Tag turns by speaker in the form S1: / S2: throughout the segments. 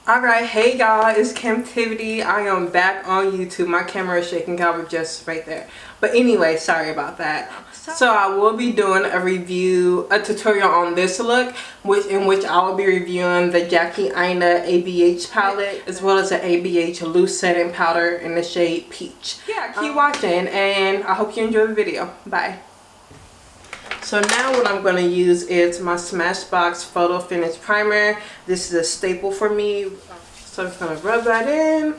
S1: Alright, hey y'all, it's Captivity. I am back on YouTube. My camera is shaking, cover just right there. But anyway, sorry about that. So I will be doing a tutorial on this look, in which I will be reviewing the Jackie Aina ABH palette, as well as the ABH loose setting powder in the shade Peach. Yeah, keep watching, and I hope you enjoy the video. Bye. So now what I'm going to use is my Smashbox Photo Finish Primer. This is a staple for me. So I'm just going to rub that in.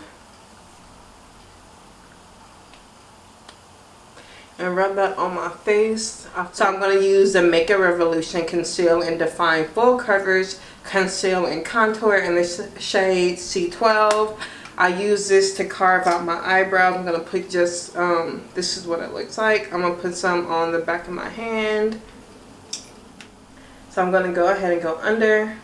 S1: And rub that on my face. So I'm going to use the Makeup Revolution Conceal and Define Full Coverage Conceal and Contour in the shade C12. I use this to carve out my eyebrows. I'm going to put just, this is what it looks like. I'm going to put some on the back of my hand. So I'm going to go ahead and go under.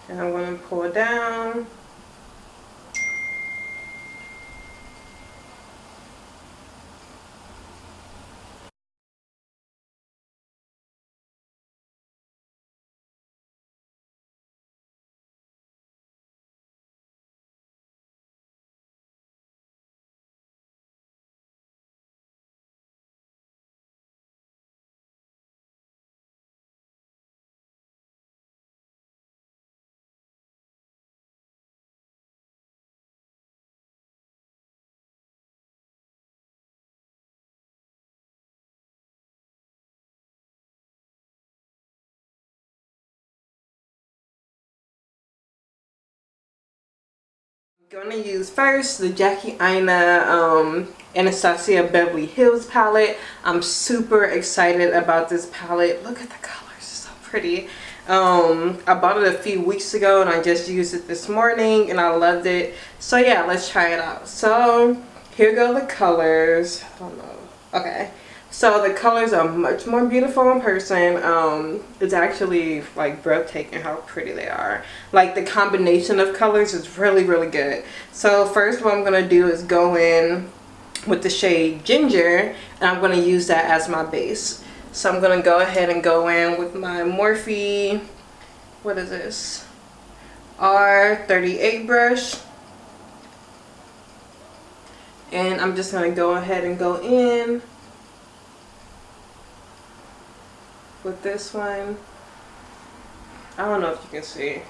S1: And I'm going to pull it down. I'm going to use first the Jackie Aina Anastasia Beverly Hills palette. I'm super excited about this palette. Look at the colors, it's so pretty. I bought it a few weeks ago and I just used it this morning and I loved it. So yeah, let's try it out. So here go the colors. I don't know. Okay. So the colors are much more beautiful in person. It's actually like breathtaking how pretty they are. Like the combination of colors is really, really good. So first what I'm going to do is go in with the shade Ginger, and I'm going to use that as my base. So I'm going to go ahead and go in with my Morphe, what is this? R38 brush. And I'm just going to go ahead and go in with this one. I don't know if you can see.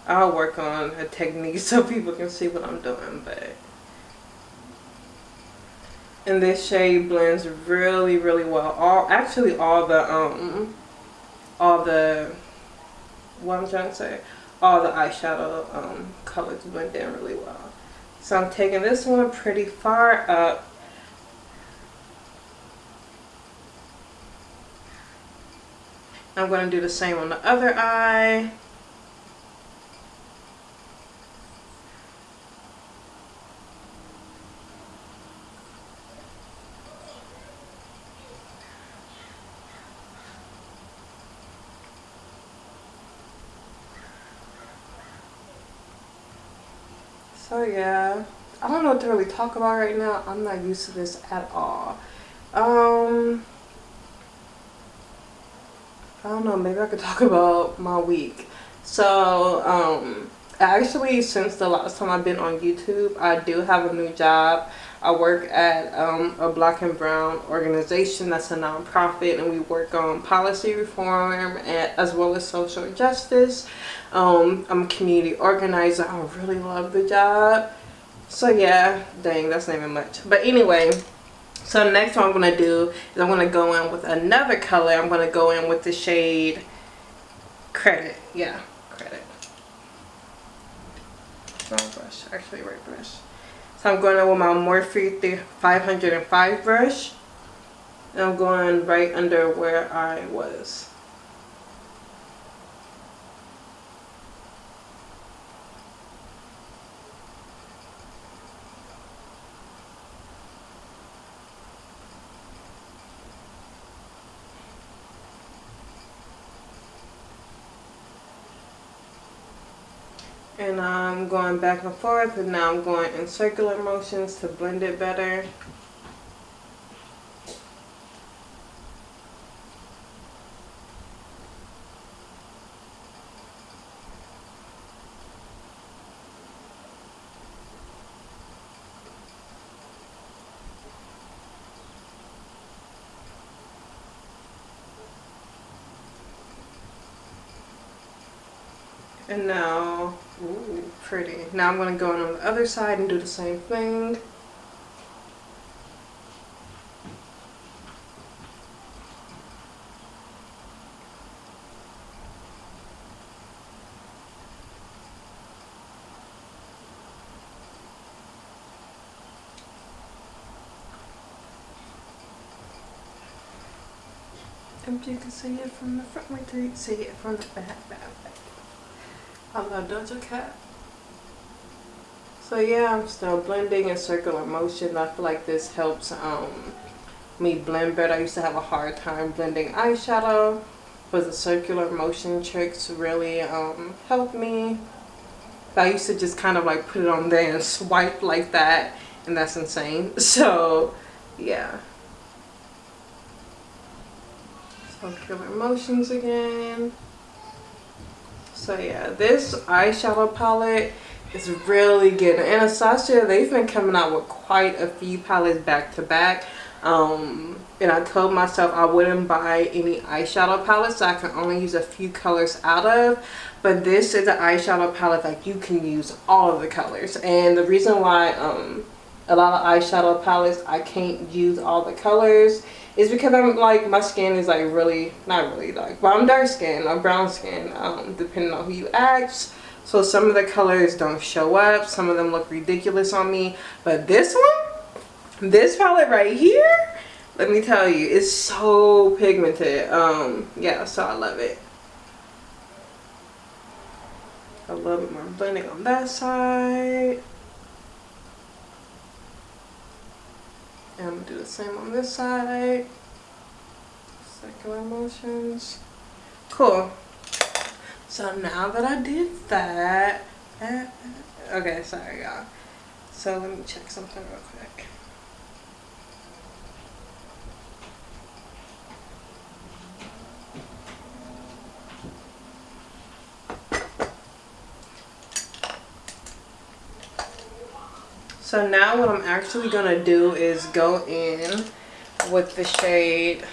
S1: I'll work on a technique so people can see what I'm doing, but and this shade blends really, really well. All the what I'm trying to say, all the eyeshadow colors blend in really well. So I'm taking this one pretty far up. I'm going to do the same on the other eye. So yeah, I don't know what to really talk about right now. I'm not used to this at all. I don't know, maybe I could talk about my week. So, actually, since the last time I've been on YouTube, I do have a new job. I work at a Black and Brown organization that's a nonprofit, and we work on policy reform as well as social justice. I'm a community organizer. I really love the job. So yeah, dang, that's not even much. But anyway, so next what I'm going to do is I'm going to go in with another color. I'm going to go in with the shade Credit. Yeah, Credit. Wrong brush. Actually, right brush. So I'm going in with my Morphe 505 brush. And I'm going right under where I was. And I'm going back and forth, and now I'm going in circular motions to blend it better. And now, ooh, pretty. Now I'm going to go on the other side and do the same thing. If you can see it from the front, wait till you see it from the back. I love Doja Cat. So yeah, I'm still blending in circular motion. I feel like this helps me blend better. I used to have a hard time blending eyeshadow, but the circular motion tricks really helped me. I used to just kind of like put it on there and swipe like that, and that's insane. So yeah. Circular motions again. So yeah, this eyeshadow palette is really good. Anastasia, they've been coming out with quite a few palettes back to back. And I told myself I wouldn't buy any eyeshadow palettes, so I can only use a few colors out of. But this is an eyeshadow palette that you can use all of the colors. And the reason why a lot of eyeshadow palettes I can't use all the colors is because I'm like, my skin is like really, not really dark, but I'm dark skin or brown skin, depending on who you ask. So some of the colors don't show up, some of them look ridiculous on me. But this one, this palette right here, let me tell you, it's so pigmented. Yeah, so I love it. A little bit more blending on that side. And I'm gonna do the same on this side. Circular motions. Cool. So now that I did that, okay, sorry y'all. So let me check something real quick. So now what I'm actually gonna do is go in with the shade.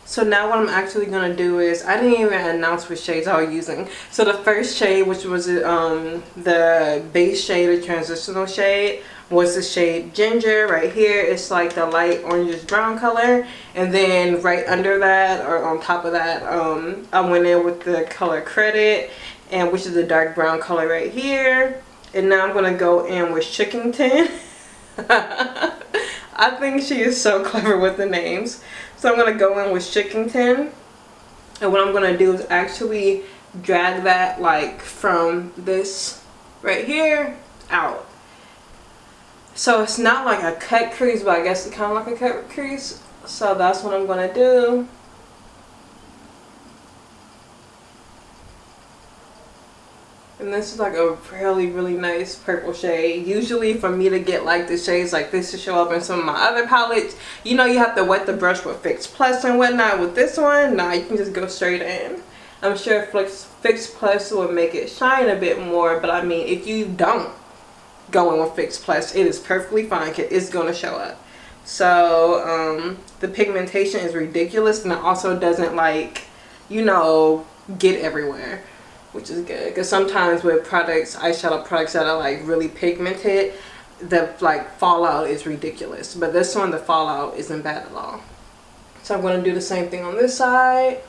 S1: So now what I'm actually gonna do is, I didn't even announce which shades I was using. So the first shade, which was the base shade or transitional shade, was the shade Ginger right here. It's like the light orangish brown color. And then right under that, or on top of that, I went in with the color Credit, and which is the dark brown color right here. And now I'm gonna go in with Chickington. I think she is so clever with the names. So I'm gonna go in with Chickington, and what I'm gonna do is actually drag that like from this right here out. So it's not like a cut crease, but I guess it's kind of like a cut crease. So that's what I'm gonna do. And this is like a really nice purple shade. Usually for me to get like the shades like this to show up in some of my other palettes, you know, you have to wet the brush with Fix Plus and whatnot. With this one, nah, you can just go straight in. I'm sure Fix Plus will make it shine a bit more, but I mean, if you don't go in with Fix Plus, it is perfectly fine because it's going to show up. So the pigmentation is ridiculous, and it also doesn't, like, you know, get everywhere, which is good, because sometimes with products, eyeshadow products that are like really pigmented, the like fallout is ridiculous. But this one, the fallout isn't bad at all. So I'm going to do the same thing on this side.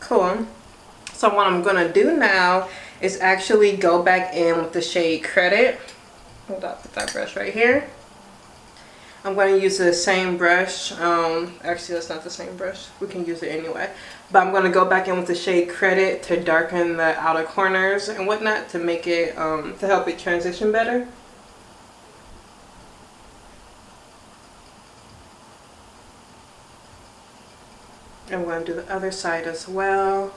S1: Cool. So what I'm gonna do now is actually go back in with the shade Credit. Hold up with that brush right here. I'm going to use the same brush. Actually, that's not the same brush. We can use it anyway. But I'm going to go back in with the shade Credit to darken the outer corners and whatnot to make it, to help it transition better. I'm going to do the other side as well.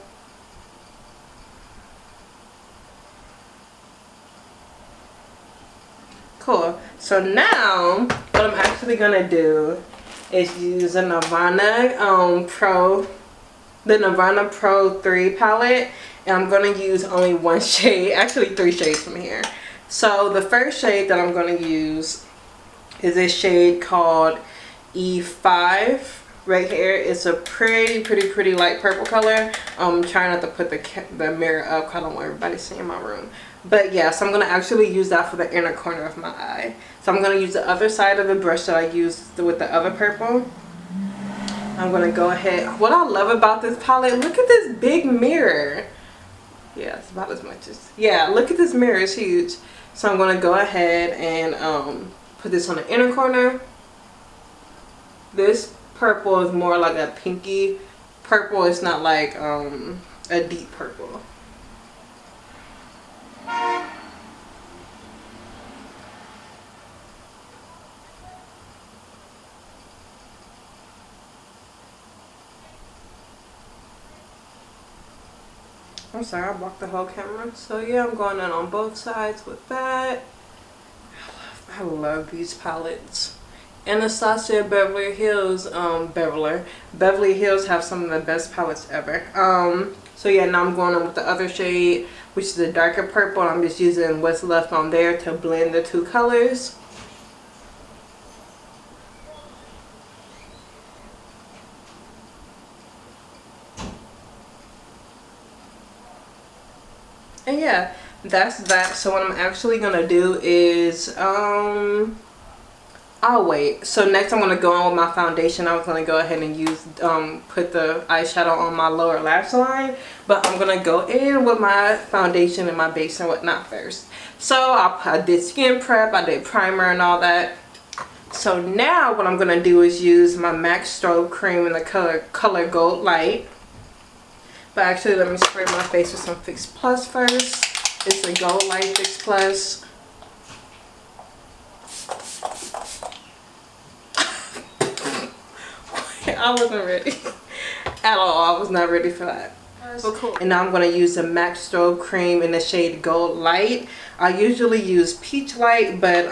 S1: Cool. So now what I'm actually gonna do is use a Nirvana the Nirvana Pro 3 palette, and I'm gonna use only one shade, actually 3 shades from here. So the first shade that I'm gonna use is this shade called E5 right here. It's a pretty light purple color. I'm trying not to put the mirror up because I don't want everybody seeing my room. But yeah, so I'm going to actually use that for the inner corner of my eye. So I'm going to use the other side of the brush that I used with the other purple. I'm going to go ahead. What I love about this palette, look at this big mirror. Yeah, it's about as much as, yeah, look at this mirror, it's huge. So I'm going to go ahead and put this on the inner corner. This purple is more like a pinky purple. It's not like a deep purple. I'm sorry, I blocked the whole camera. So yeah, I'm going in on both sides with that. I love these palettes. Anastasia Beverly Hills, Beverly Hills have some of the best palettes ever. So yeah, now I'm going on with the other shade, which is the darker purple. I'm just using what's left on there to blend the two colors. And yeah, that's that. So what I'm actually gonna do is I'll wait. So next I'm gonna go on with my foundation. I was gonna go ahead and use put the eyeshadow on my lower lash line, but I'm gonna go in with my foundation and my base and whatnot first. So I did skin prep, I did primer and all that. So now what I'm gonna do is use my MAC Strobe cream in the color Goldlite. But actually, let me spray my face with some Fix Plus first. It's a Goldlite Fix Plus. I wasn't ready at all. I was not ready for that. So cool. And now I'm going to use the MAC Strobe cream in the shade Goldlite. I usually use Peach Light, but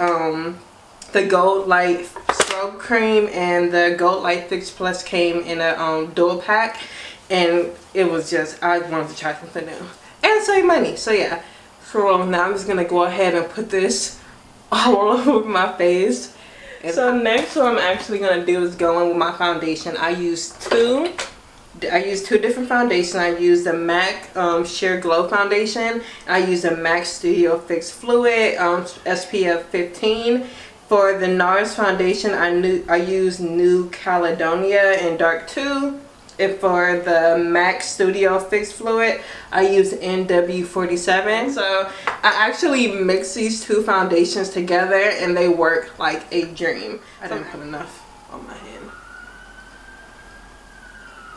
S1: the Goldlite Strobe cream and the Goldlite Fix Plus came in a dual pack. And it was just, I wanted to try something new and save money. So yeah, so now I'm just gonna go ahead and put this all over my face. And so next what I'm actually gonna do is go in with my foundation. I use two different foundations. I use the MAC Sheer Glow foundation. I use the MAC Studio Fix Fluid SPF 15. For the NARS foundation, I use New Caledonia in Dark 2. And for the MAC Studio Fix Fluid, I use NW47. So I actually mix these two foundations together and they work like a dream. I didn't put enough on my hand.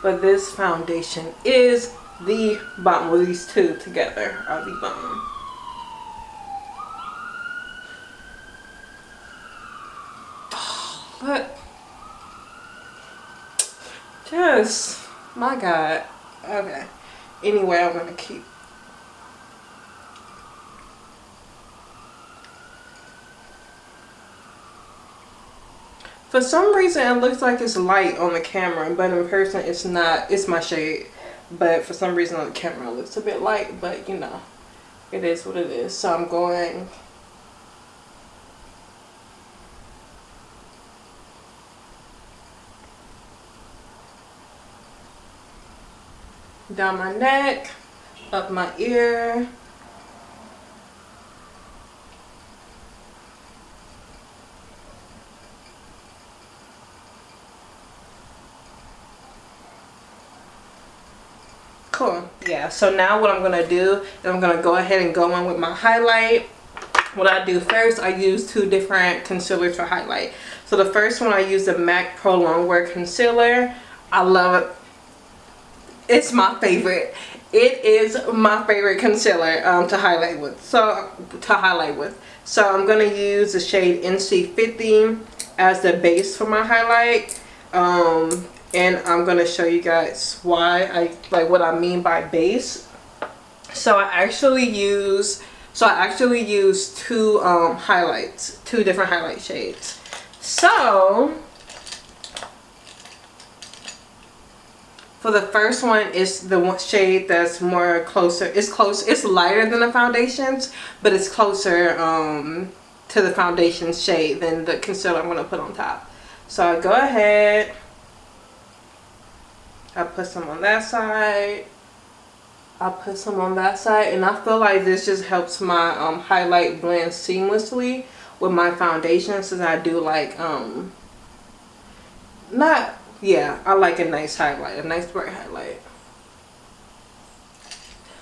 S1: But this foundation is the bomb. Well, these two together are the bomb. But just, my God. Okay. Anyway, I'm gonna keep. For some reason, it looks like it's light on the camera, but in person, it's not. It's my shade. But for some reason, on the camera, it looks a bit light. But you know, it is what it is. So I'm going down my neck, up my ear. Cool. Yeah, so now what I'm gonna do is I'm gonna go ahead and go in with my highlight what I do first, I use two different concealers for highlight. So the first one, I use the MAC Pro Longwear Concealer. I love it. It's my favorite. It is my favorite concealer to highlight with. So I'm gonna use the shade NC50 as the base for my highlight. And I'm gonna show you guys why what I mean by base. So I actually use two highlights, two different highlight shades. So for the first one, it's the one shade that's more closer. It's lighter than the foundations, but it's closer to the foundation shade than the concealer I'm gonna put on top. So I go ahead, I put some on that side, I put some on that side, and I feel like this just helps my highlight blend seamlessly with my foundation, since I do like I like a nice highlight, a nice bright highlight.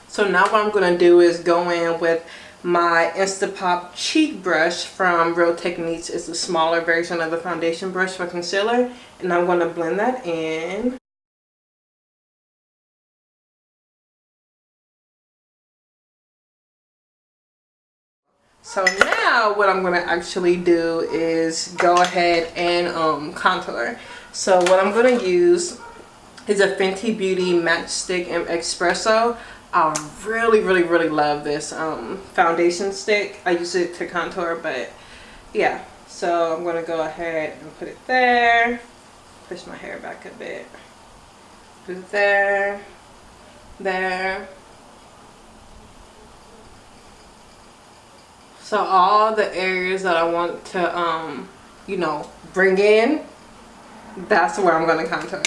S1: So now what I'm gonna do is go in with my Instapop cheek brush from Real Techniques. It's a smaller version of the foundation brush for concealer, and I'm gonna blend that in. So now what I'm gonna actually do is go ahead and contour. So what I'm gonna use is a Fenty Beauty Matchstick in Expresso. I really love this foundation stick. I use it to contour, but yeah. So I'm gonna go ahead and put it there. Push my hair back a bit. Put it there, there. So all the areas that I want to, you know, bring in, that's where I'm going to contour.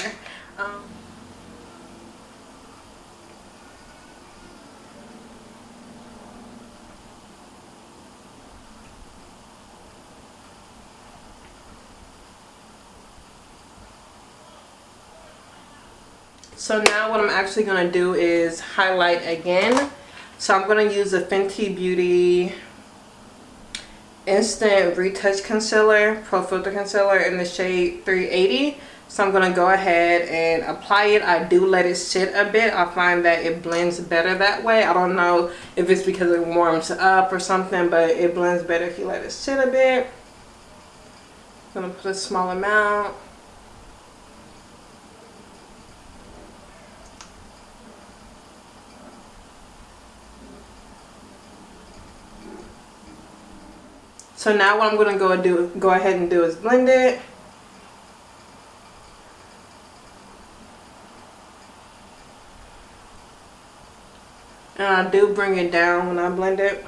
S1: So now what I'm actually going to do is highlight again. So I'm going to use the Fenty Beauty Instant Retouch Concealer, Pro Filter Concealer in the shade 380. So I'm going to go ahead and apply it. I do let it sit a bit. I find that it blends better that way. I don't know if it's because it warms up or something, but it blends better if you let it sit a bit. I'm going to put a small amount. So now what I'm going to go ahead and do is blend it. And I do bring it down when I blend it.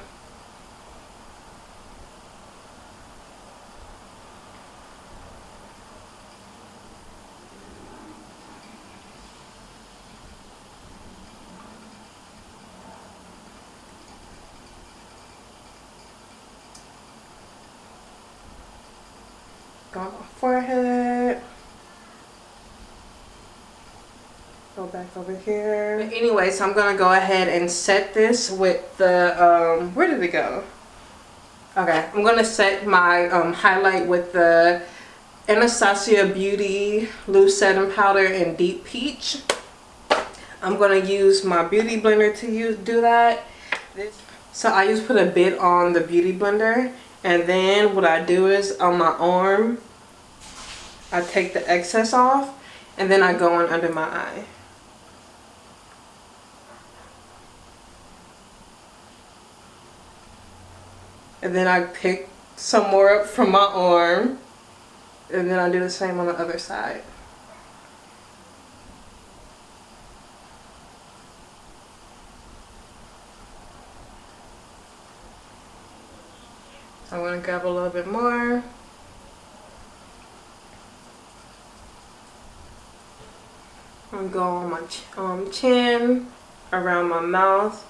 S1: Go on my forehead. Go back over here. But anyway, so I'm gonna go ahead and set this with the where did it go? Okay, I'm gonna set my highlight with the Anastasia Beauty Loose Setting Powder in Deep Peach. I'm gonna use my beauty blender to do that. So I just put a bit on the beauty blender, and then what I do is on my arm, I take the excess off, and then I go on under my eye. And then I pick some more up from my arm, and then I do the same on the other side. I'm going to grab a little bit more. I'm going to go on my chin, around my mouth.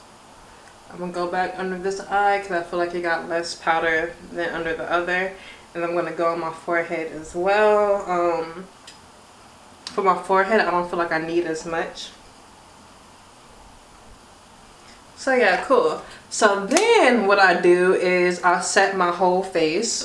S1: I'm going to go back under this eye because I feel like it got less powder than under the other. And I'm going to go on my forehead as well. For my forehead, I don't feel like I need as much. So yeah, cool. So then what I do is I set my whole face,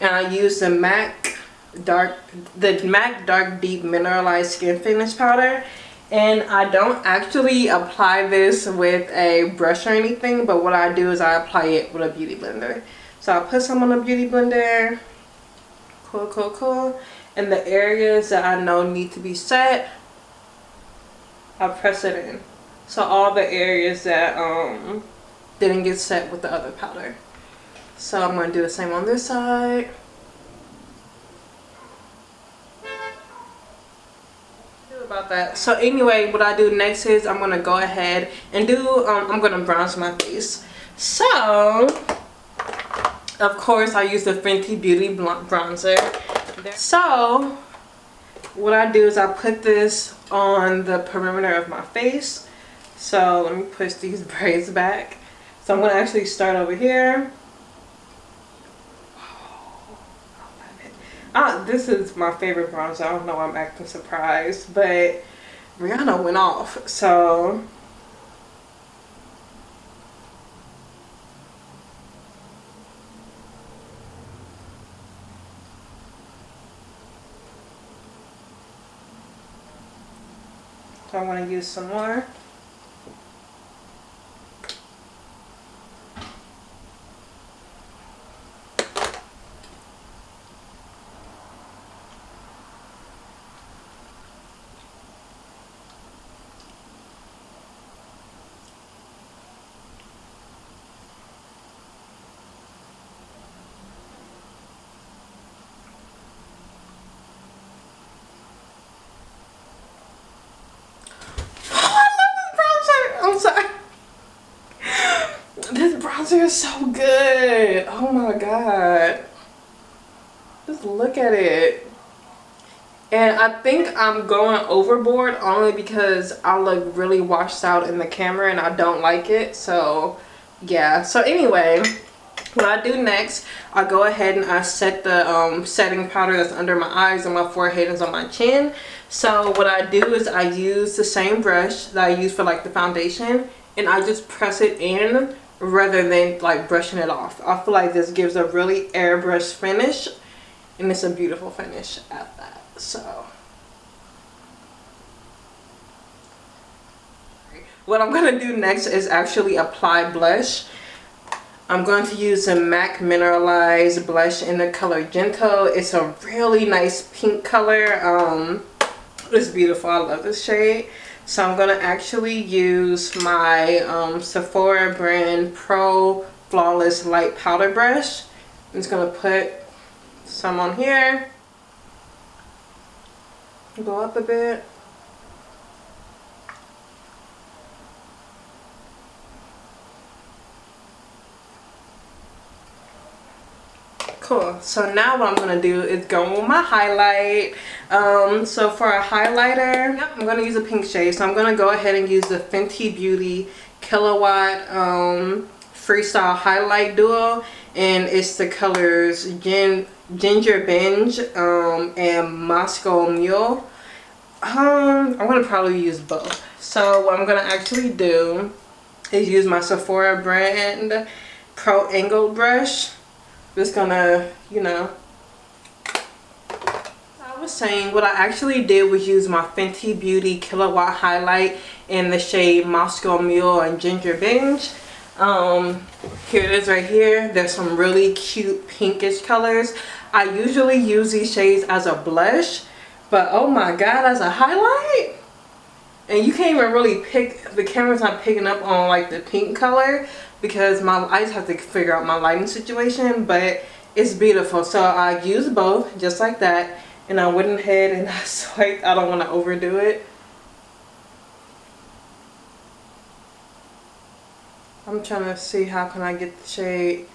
S1: and I use the MAC Dark Deep Mineralized Skin Finish Powder. And I don't actually apply this with a brush or anything, but what I do is I apply it with a beauty blender. So I'll put some on a beauty blender. Cool, cool, cool. And the areas that I know need to be set, I press it in. So all the areas that didn't get set with the other powder. So I'm going to do the same on this side. About that. So anyway, what I do next is I'm gonna go ahead and do I'm gonna bronze my face. So of course I use the Fenty Beauty bronzer. So what I do is I put this on the perimeter of my face. So let me push these braids back. So I'm gonna actually start over here. This is my favorite bronzer. I don't know why I'm acting surprised, but Rihanna went off. So I'm going to use some more. Is so good. Oh my god, just look at it. And I think I'm going overboard only because I look really washed out in the camera and I don't like it. So yeah, so anyway, what I do next, I go ahead and I set the setting powder that's under my eyes, on my forehead, and on my chin. So what I do is I use the same brush that I use for like the foundation, and I just press it in rather than like brushing it off. I feel like this gives a really airbrush finish, and it's a beautiful finish at that. So what I'm gonna do next is actually apply blush. I'm going to use a MAC Mineralize blush in the color Gentle. It's a really nice pink color. It's beautiful. I love this shade. So I'm going to actually use my Sephora brand Pro Flawless Light Powder Brush. I'm just going to put some on here. Go up a bit. Cool. So now what I'm going to do is go with my highlight. So for a highlighter, yep, I'm going to use a pink shade. So I'm going to go ahead and use the Fenty Beauty Killawatt Freestyle Highlight Duo. And it's the colors Ginger Binge and Moscow Mule. I'm going to probably use both. So what I'm going to actually do is use my Sephora brand Pro Angled brush. Just gonna, you know, I was saying what I actually did was use my Fenty Beauty Killawatt highlight in the shade Moscow Mule and Ginger Binge. Here it is right here. There's some really cute pinkish colors. I usually use these shades as a blush, but oh my god, as a highlight, and you can't even really pick, the camera's not picking up on like the pink color because I just have to figure out my lighting situation, but it's beautiful. So I used both just like that, and I went ahead and I swiped. I don't want to overdo it. I'm trying to see how can I get the shade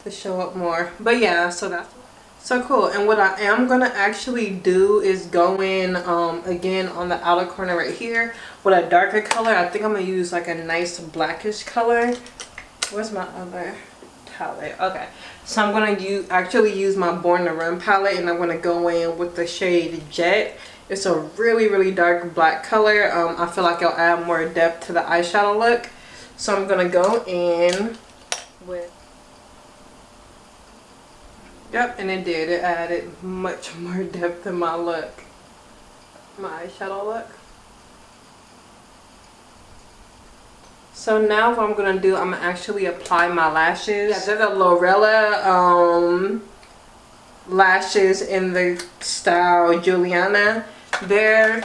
S1: to show up more, but yeah, so that's so cool. And what I am gonna actually do is go in again on the outer corner right here with a darker color. I think I'm gonna use like a nice blackish color. Where's my other palette? Okay, so I'm gonna actually use my Born to Run palette, and I'm gonna go in with the shade Jet. It's a really dark black color. I feel like it'll add more depth to the eyeshadow look. So I'm gonna go in with, yep, and it did. It added much more depth to my look, my eyeshadow look. So now what I'm gonna do, I'm gonna actually apply my lashes. Yeah, they're the Lorella lashes in the style Juliana. They're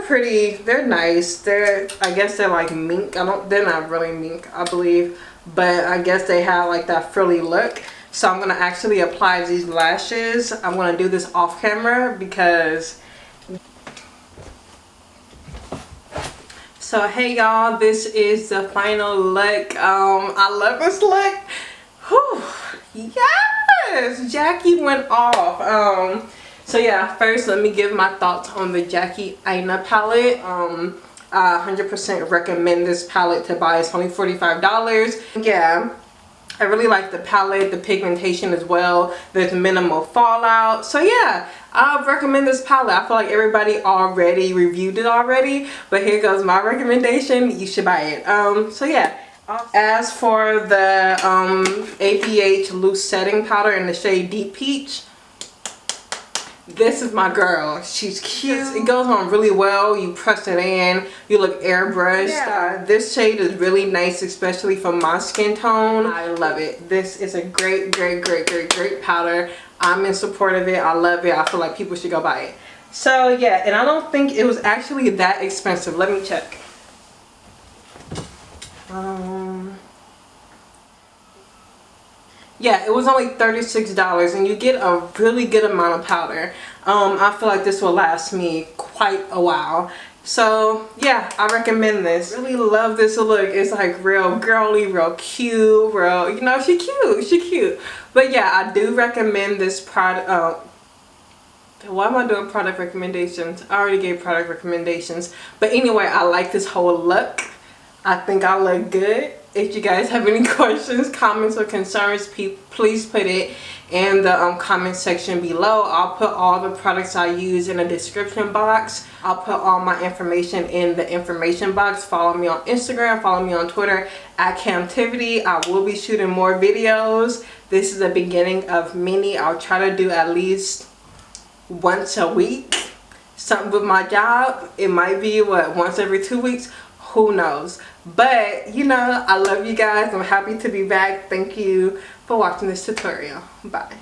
S1: pretty, they're nice. I guess they're like mink. They're not really mink, I believe, but I guess they have like that frilly look. So I'm gonna actually apply these lashes. I'm gonna do this off camera because, so hey y'all, this is the final look. I love this look. Whew. Yes, Jackie went off. So yeah, first let me give my thoughts on the Jackie Aina palette. I 100% recommend this palette to buy. It's only $45. Yeah, I really like the palette, the pigmentation as well. There's minimal fallout. So yeah, I recommend this palette. I feel like everybody already reviewed it already, but here goes my recommendation. You should buy it. So yeah. As for the ABH loose setting powder in the shade Deep Peach, this is my girl. She's cute. It goes on really well. You press it in, you look airbrushed. Yeah. This shade is really nice, especially for my skin tone. I love it. This is a great powder. I'm in support of it. I love it. I feel like people should go buy it. So yeah, and I don't think it was actually that expensive. Let me check. Yeah, it was only $36 and you get a really good amount of powder. I feel like this will last me quite a while. So yeah, I recommend this. Really love this look. It's like real girly, real cute, real, you know, she cute. But yeah, I do recommend this product. Why am I doing product recommendations? I already gave product recommendations. But anyway, I like this whole look. I think I look good. If you guys have any questions, comments, or concerns, please put it in the comment section below. I'll put all the products I use in the description box. I'll put all my information in the information box. Follow me on Instagram, follow me on Twitter at Camtivity. I will be shooting more videos. This is the beginning of many. I'll try to do at least once a week. Something with my job, it might be what, once every 2 weeks. Who knows? But you know, I love you guys. I'm happy to be back. Thank you for watching this tutorial. Bye.